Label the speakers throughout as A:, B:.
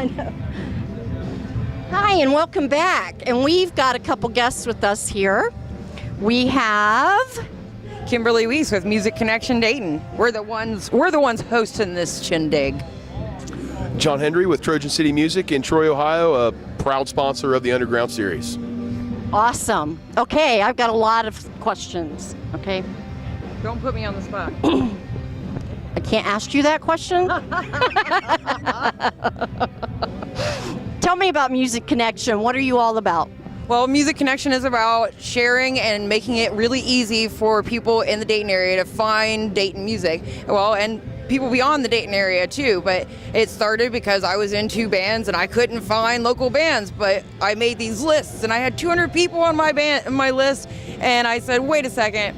A: I know. Hi, and welcome back. And we've got a couple guests with us here. We have
B: Kimberly Weiss with Music Connection Dayton. We're the ones hosting this shindig.
C: John Hendry with Trojan City Music in Troy, Ohio, a proud sponsor of the Underground series.
A: Awesome. Okay, I've got a lot of questions. Okay.
B: Don't put me on the spot.
A: I can't ask you that question. Tell me about Music Connection. What are you all about?
B: Well, Music Connection is about sharing and making it really easy for people in the Dayton area to find Dayton music. Well, and people beyond the Dayton area too, but it started because I was in two bands and I couldn't find local bands, but I made these lists and I had 200 people on my list, and I said, wait a second,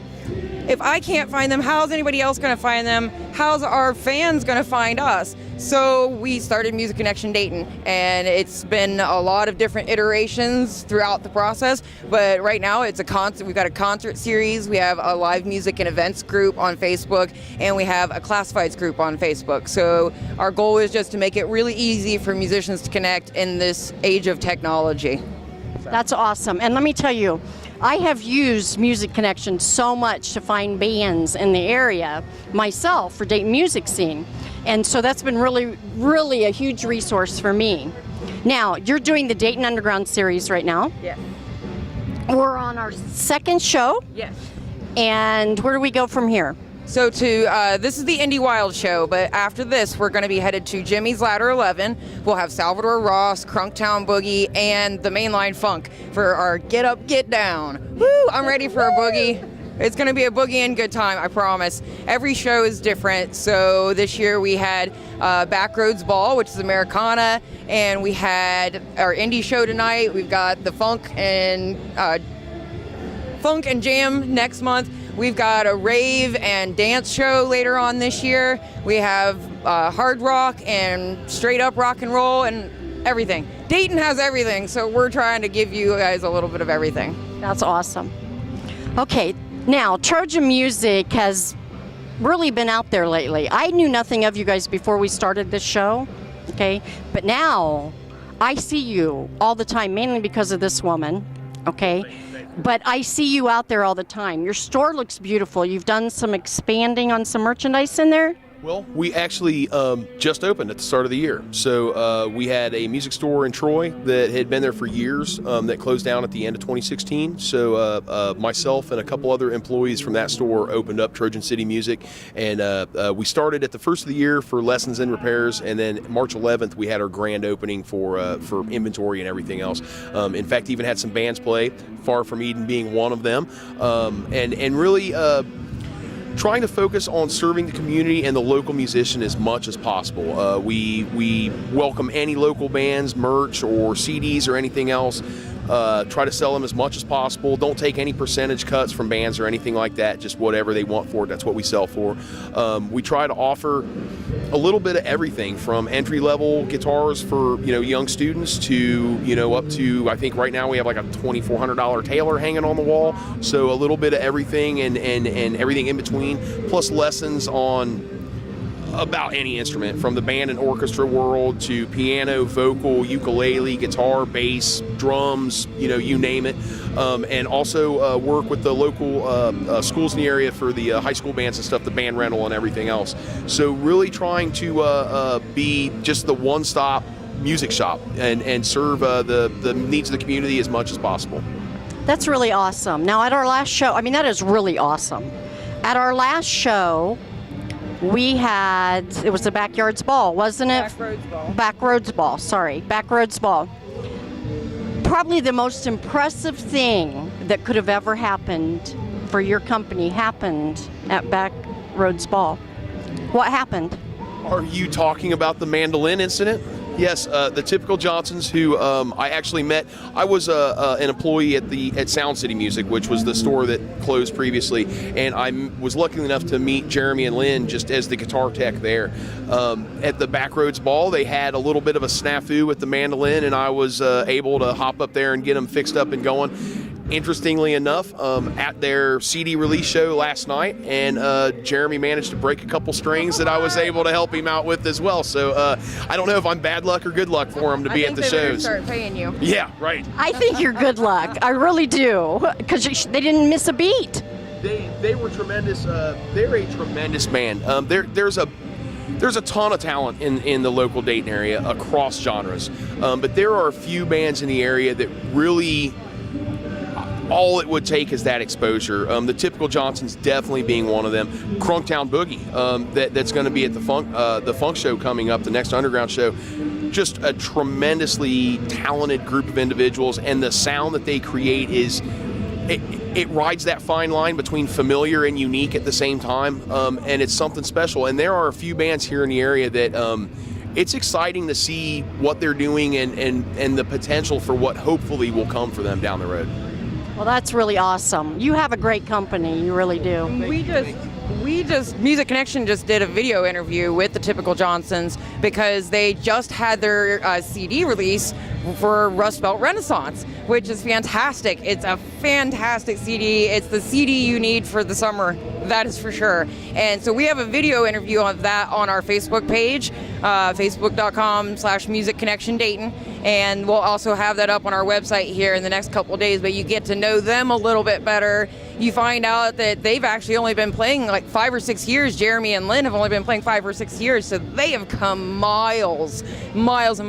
B: if I can't find them, how's anybody else going to find them? How's our fans going to find us? So we started Music Connection Dayton, and it's been a lot of different iterations throughout the process, but right now it's a concert. We've got a concert series, we have a live music and events group on Facebook, and we have a classifieds group on Facebook. So our goal is just to make it really easy for musicians to connect in this age of technology.
A: That's awesome. And let me tell you, I have used Music Connection so much to find bands in the area myself for Dayton music scene. And so that's been really, really a huge resource for me. Now, you're doing the Dayton Underground series right now.
B: Yes.
A: We're on our second show.
B: Yes.
A: And where do we go from here?
B: So this is the Indie Wild show, but after this, we're going to be headed to Jimmy's Ladder 11. We'll have Salvador Ross, Crunktown Boogie, and the Mainline Funk for our Get Up, Get Down. Woo! I'm ready for a boogie. It's going to be a boogie and good time, I promise. Every show is different. So this year we had Backroads Ball, which is Americana, and we had our indie show tonight. We've got the Funk and Jam next month. We've got a rave and dance show later on this year. We have hard rock and straight up rock and roll and everything. Dayton has everything, so we're trying to give you guys a little bit of everything.
A: That's awesome. Okay, now Trojan Music has really been out there lately. I knew nothing of you guys before we started this show, okay? But now I see you all the time, mainly because of this woman, okay? But I see you out there all the time. Your store looks beautiful. You've done some expanding on some merchandise in there?
C: Well, we actually just opened at the start of the year. So we had a music store in Troy that had been there for years that closed down at the end of 2016. So myself and a couple other employees from that store opened up Trojan City Music. And we started at the first of the year for lessons and repairs. And then March 11th, we had our grand opening for inventory and everything else. In fact, even had some bands play, Far From Eden being one of them. And really trying to focus on serving the community and the local musician as much as possible. We welcome any local bands, merch or CDs or anything else. Try to sell them as much as possible. Don't take any percentage cuts from bands or anything like that. Just whatever they want for it, that's what we sell for. We try to offer a little bit of everything from entry-level guitars for young students to up to, I think right now we have like a $2,400 Taylor hanging on the wall. So a little bit of everything and everything in between, plus lessons on about any instrument, from the band and orchestra world to piano, vocal, ukulele, guitar, bass, drums, you name it. And also work with the local schools in the area for the high school bands and stuff, the band rental and everything else. So really trying to be just the one-stop music shop and serve the needs of the community as much as possible.
A: That's really awesome. Now at our last show, that is really awesome. At our last show, it was the Backyards Ball, wasn't it?
B: Backroads Ball.
A: Backroads Ball. Probably the most impressive thing that could have ever happened for your company happened at Backroads Ball. What happened?
C: Are you talking about the mandolin incident? Yes, the Typical Johnsons, who I actually met. I was an employee at Sound City Music, which was the store that closed previously, and I was lucky enough to meet Jeremy and Lynn just as the guitar tech there. At the Backroads Ball, they had a little bit of a snafu with the mandolin, and I was able to hop up there and get them fixed up and going. interestingly enough, at their CD release show last night, and Jeremy managed to break a couple strings that I was able to help him out with as well. So I don't know if I'm bad luck or good luck for him to be at the
B: I think they better
C: shows.
B: start paying you.
C: Yeah, right.
A: I think you're good luck. I really do, because they didn't miss a beat.
C: They were tremendous. They're a tremendous band. There's a ton of talent in the local Dayton area across genres, but there are a few bands in the area that really all it would take is that exposure. The Typical Johnsons definitely being one of them. Crunktown Boogie, that's going to be at the funk show coming up, the next Underground show. Just a tremendously talented group of individuals, and the sound that they create is it rides that fine line between familiar and unique at the same time, and it's something special. And there are a few bands here in the area that it's exciting to see what they're doing and the potential for what hopefully will come for them down the road.
A: Well, that's really awesome. You have a great company. You really do.
B: We just Music Connection just did a video interview with the Typical Johnsons because they just had their CD release for Rust Belt Renaissance, which is fantastic. It's a fantastic CD. It's the CD you need for the summer, that is for sure. And so we have a video interview of that on our Facebook page, facebook.com/Music Connection Dayton. And we'll also have that up on our website here in the next couple of days, but you get to know them a little bit better. You find out that they've actually only been playing like 5 or 6 years. Jeremy and Lynn have only been playing 5 or 6 years, so they have come miles and miles.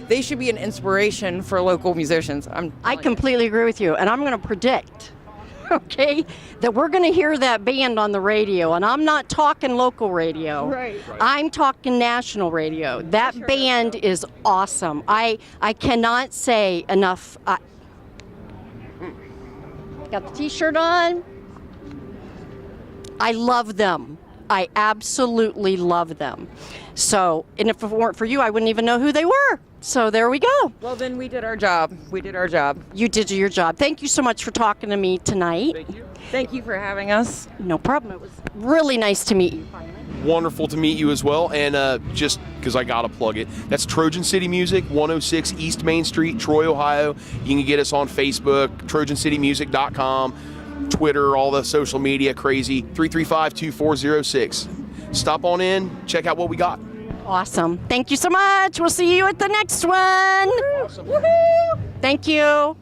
B: They should be an inspiration for local musicians.
A: I completely agree with you, and I'm going to predict, okay, that we're going to hear that band on the radio, and I'm not talking local radio.
B: Right.
A: I'm talking national radio. That band is awesome. I cannot say enough. Got the t-shirt on. I love them. I absolutely love them. So, and if it weren't for you, I wouldn't even know who they were. So there we go.
B: Well, then we did our job.
A: You did your job. Thank you so much for talking to me tonight.
C: Thank you.
B: Thank you for having us.
A: No problem. It was really nice to meet you finally.
C: Wonderful to meet you as well. And just because I got to plug it, that's Trojan City Music, 106 East Main Street, Troy, Ohio. You can get us on Facebook, trojancitymusic.com, Twitter, all the social media crazy, 335-2406. Stop on in, check out what we got.
A: Awesome. Thank you so much. We'll see you at the next one.
C: Awesome.
A: Woohoo! Thank you.